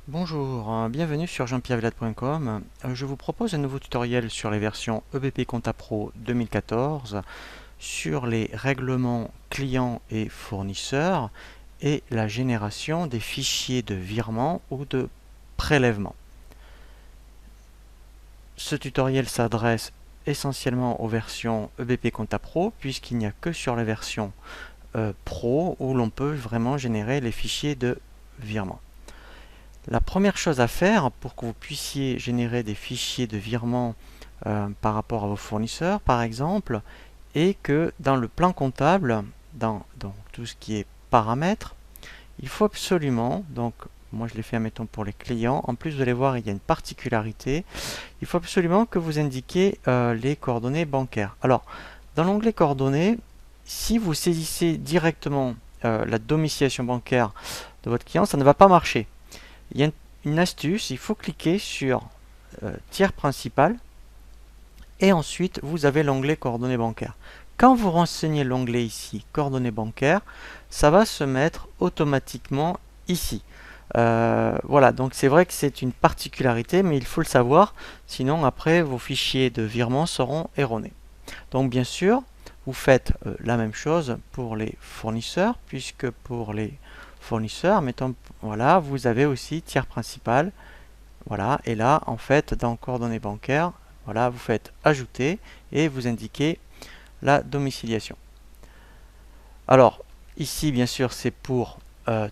Bonjour, bienvenue sur jean-pierre-villade.com. Je vous propose un nouveau tutoriel sur les versions EBP Compta Pro 2014 sur les règlements clients et fournisseurs et la génération des fichiers de virement ou de prélèvement. Ce tutoriel s'adresse essentiellement aux versions EBP Compta Pro puisqu'il n'y a que sur la version Pro où l'on peut vraiment générer les fichiers de virement. La première chose à faire pour que vous puissiez générer des fichiers de virement par rapport à vos fournisseurs, par exemple, est que dans le plan comptable, dans tout ce qui est paramètres, il faut absolument, donc moi je l'ai fait admettons pour les clients, en plus vous allez voir il y a une particularité, il faut absolument que vous indiquiez les coordonnées bancaires. Alors, dans l'onglet coordonnées, si vous saisissez directement la domiciliation bancaire de votre client, ça ne va pas marcher. Il y a une astuce, il faut cliquer sur tiers principal et ensuite vous avez l'onglet coordonnées bancaires. Quand vous renseignez l'onglet ici, coordonnées bancaires, ça va se mettre automatiquement ici. Voilà, donc c'est vrai que c'est une particularité, mais il faut le savoir, sinon après vos fichiers de virement seront erronés. Donc bien sûr, vous faites la même chose pour les fournisseurs, puisque pour les fournisseurs, mettons, voilà, vous avez aussi tiers principal, voilà, et là, en fait, dans coordonnées bancaires, voilà, vous faites ajouter et vous indiquez la domiciliation. Alors, ici, bien sûr, c'est pour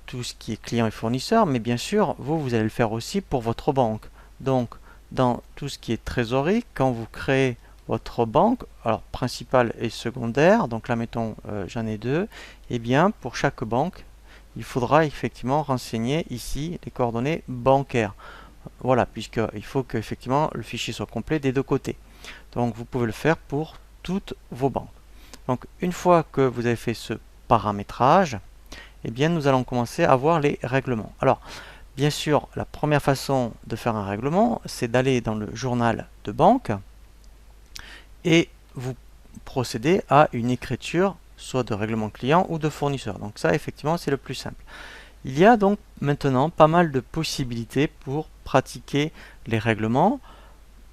tout ce qui est client et fournisseur, mais bien sûr, vous allez le faire aussi pour votre banque. Donc, dans tout ce qui est trésorerie, quand vous créez votre banque, alors principale et secondaire, donc là, mettons, j'en ai deux, et bien, pour chaque banque, il faudra effectivement renseigner ici les coordonnées bancaires. Voilà, puisqu'il faut que effectivement le fichier soit complet des deux côtés. Donc vous pouvez le faire pour toutes vos banques. Donc une fois que vous avez fait ce paramétrage, eh bien nous allons commencer à voir les règlements. Alors bien sûr, la première façon de faire un règlement, c'est d'aller dans le journal de banque et vous procédez à une écriture soit de règlement client ou de fournisseur. Donc ça, effectivement, c'est le plus simple. Il y a donc maintenant pas mal de possibilités pour pratiquer les règlements.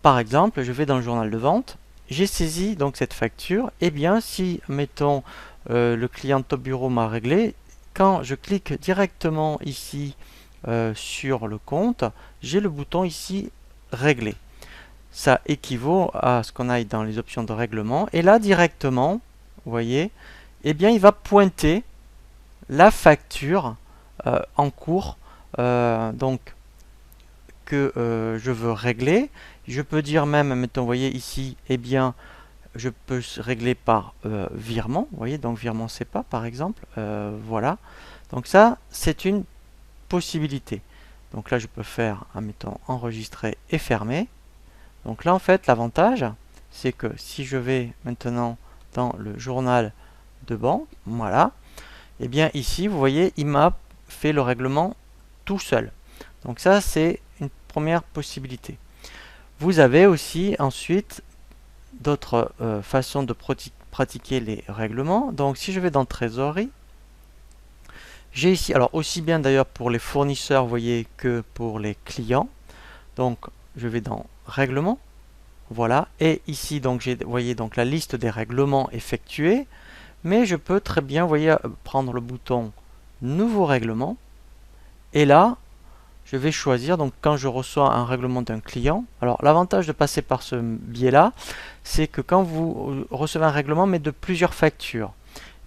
Par exemple, je vais dans le journal de vente, j'ai saisi donc cette facture, et bien si, mettons, le client Top Bureau m'a réglé, quand je clique directement ici sur le compte, j'ai le bouton ici régler. Ça équivaut à ce qu'on aille dans les options de règlement, et là directement, vous voyez, eh bien il va pointer la facture en cours donc que je veux régler. Je peux dire même, mettons, vous voyez ici, eh bien je peux régler par virement, vous voyez, donc virement SEPA par exemple, voilà. Donc ça, c'est une possibilité. Donc là, je peux faire, mettons, enregistrer et fermer. Donc là, en fait, l'avantage, c'est que si je vais maintenant dans le journal de banque, voilà, et bien ici, vous voyez, il m'a fait le règlement tout seul. Donc ça, c'est une première possibilité. Vous avez aussi ensuite d'autres façons de pratiquer les règlements. Donc si je vais dans trésorerie, j'ai ici, alors aussi bien d'ailleurs pour les fournisseurs, vous voyez, que pour les clients. Donc je vais dans règlements, voilà, et ici donc j'ai, vous voyez, donc la liste des règlements effectués. Mais je peux très bien, vous voyez, prendre le bouton nouveau règlement, et là je vais choisir, donc quand je reçois un règlement d'un client, alors l'avantage de passer par ce biais là, c'est que quand vous recevez un règlement mais de plusieurs factures,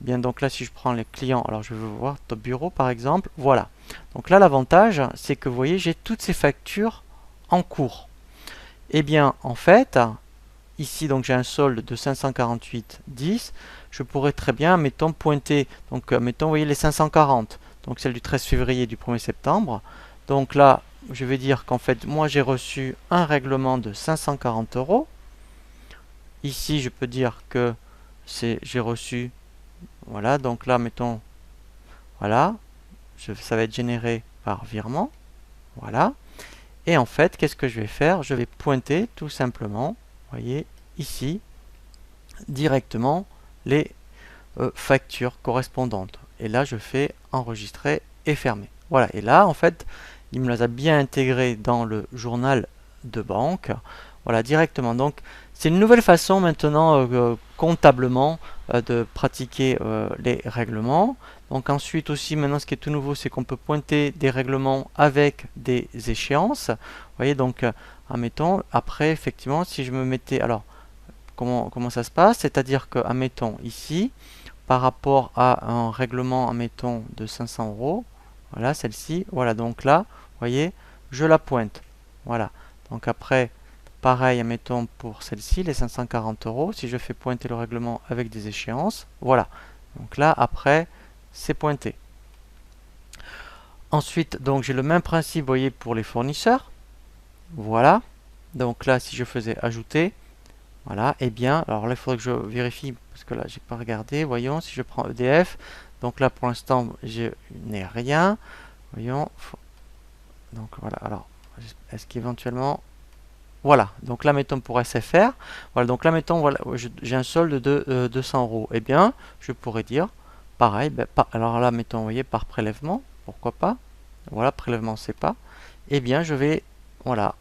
bien donc là si je prends les clients, alors je vais voir Top Bureau par exemple, voilà, donc là l'avantage c'est que vous voyez j'ai toutes ces factures en cours. Et bien en fait ici donc j'ai un solde de 548,10, je pourrais très bien, mettons, pointer, donc mettons, vous voyez les 540, donc celle du 13 février et du 1er septembre. Donc là, je vais dire qu'en fait, moi j'ai reçu un règlement de 540 €. Ici, je peux dire que j'ai reçu, voilà, donc là, mettons, voilà, ça va être généré par virement, voilà. Et en fait, qu'est-ce que je vais faire? Je vais pointer tout simplement, vous voyez, ici directement les factures correspondantes. Et là, je fais enregistrer et fermer. Voilà, et là, en fait, il me les a bien intégrés dans le journal de banque. Voilà, directement. Donc, c'est une nouvelle façon maintenant, comptablement, de pratiquer les règlements. Donc ensuite aussi, maintenant, ce qui est tout nouveau, c'est qu'on peut pointer des règlements avec des échéances. Vous voyez, donc, admettons, après, effectivement, si je me mettais... Alors, comment ça se passe? C'est-à-dire que, admettons, ici, par rapport à un règlement, admettons, de 500 euros, voilà, celle-ci, voilà, donc là, vous voyez, je la pointe. Voilà, donc après, pareil, admettons, pour celle-ci, les 540 euros, si je fais pointer le règlement avec des échéances, voilà. Donc là, après, c'est pointé. Ensuite, donc j'ai le même principe, vous voyez, pour les fournisseurs. Voilà. Donc là, si je faisais ajouter, voilà, et bien, alors là, il faudrait que je vérifie, parce que là, j'ai pas regardé. Voyons, si je prends EDF, donc là, pour l'instant, je n'ai rien. Voyons, donc voilà, alors, est-ce qu'éventuellement... Voilà, donc là, mettons pour SFR, voilà, donc là, mettons, voilà, j'ai un solde de 200 euros. Eh bien, je pourrais dire, pareil, ben, alors là, mettons, vous voyez, par prélèvement, pourquoi pas, voilà, prélèvement, c'est pas, eh bien, je vais, voilà,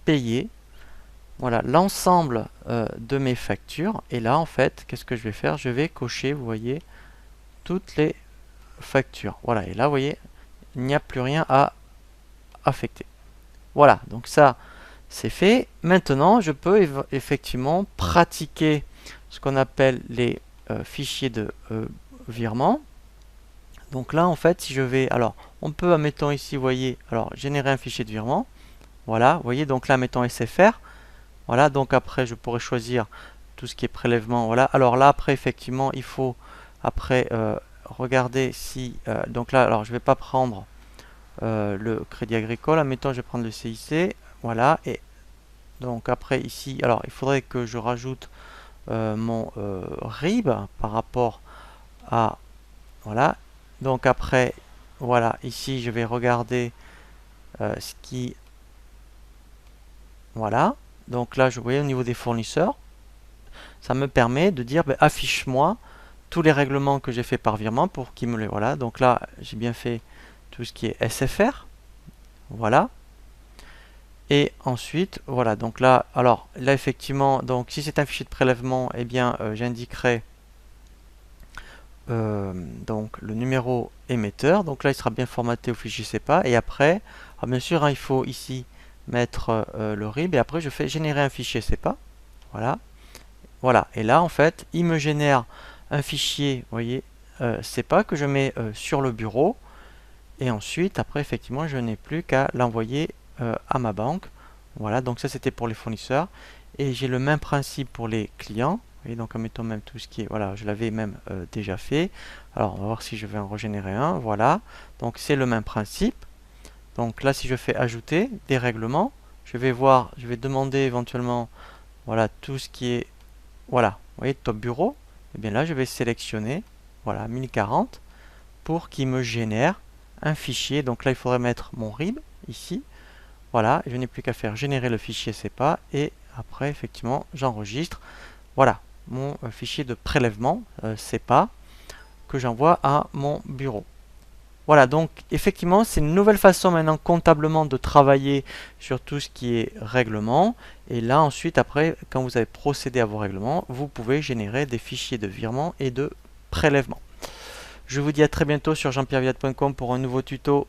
payer, voilà, l'ensemble de mes factures, et là, en fait, qu'est-ce que je vais faire? Je vais cocher, vous voyez, toutes les factures, voilà, et là, vous voyez, il n'y a plus rien à affecter. Voilà, donc ça, c'est fait. Maintenant, je peux effectivement pratiquer ce qu'on appelle les fichiers de virement. Donc là, en fait, si je vais... Alors, on peut, admettons ici, vous voyez, alors, générer un fichier de virement. Voilà, vous voyez, donc là, mettons SFR. Voilà, donc après, je pourrais choisir tout ce qui est prélèvement. Voilà, alors là, après, effectivement, il faut, après, regarder si... donc là, alors, je ne vais pas prendre le Crédit Agricole. Admettons, je vais prendre le CIC. Voilà, et donc après ici, alors il faudrait que je rajoute mon RIB par rapport à, voilà, donc après, voilà, ici je vais regarder ce qui, voilà, donc là je voyais au niveau des fournisseurs, ça me permet de dire, ben, affiche-moi tous les règlements que j'ai fait par virement pour qu'il me les, voilà, donc là j'ai bien fait tout ce qui est SFR, voilà. Et ensuite, voilà, donc là, alors là effectivement, donc si c'est un fichier de prélèvement, eh bien j'indiquerai donc le numéro émetteur. Donc là, il sera bien formaté au fichier CEPA. Et après, alors bien sûr, hein, il faut ici mettre le RIB. Et après, je fais générer un fichier CEPA. Voilà. Voilà. Et là, en fait, il me génère un fichier, vous voyez, CEPA que je mets sur le bureau. Et ensuite, après, effectivement, je n'ai plus qu'à l'envoyer à ma banque. Voilà, donc ça c'était pour les fournisseurs. Et j'ai le même principe pour les clients. Et donc en mettant même tout ce qui est... Voilà, je l'avais même déjà fait. Alors, on va voir si je vais en régénérer un. Voilà, donc c'est le même principe. Donc là, si je fais ajouter des règlements, je vais voir, je vais demander éventuellement, voilà, tout ce qui est... Voilà, vous voyez, top bureau. Et bien là, je vais sélectionner, voilà, 1040 pour qu'il me génère un fichier. Donc là, il faudrait mettre mon RIB ici. Voilà, je n'ai plus qu'à faire générer le fichier CEPA et après, effectivement, j'enregistre. Voilà, mon fichier de prélèvement CEPA que j'envoie à mon bureau. Voilà, donc effectivement, c'est une nouvelle façon maintenant comptablement de travailler sur tout ce qui est règlement. Et là, ensuite, après, quand vous avez procédé à vos règlements, vous pouvez générer des fichiers de virement et de prélèvement. Je vous dis à très bientôt sur jeanpierreviat.com pour un nouveau tuto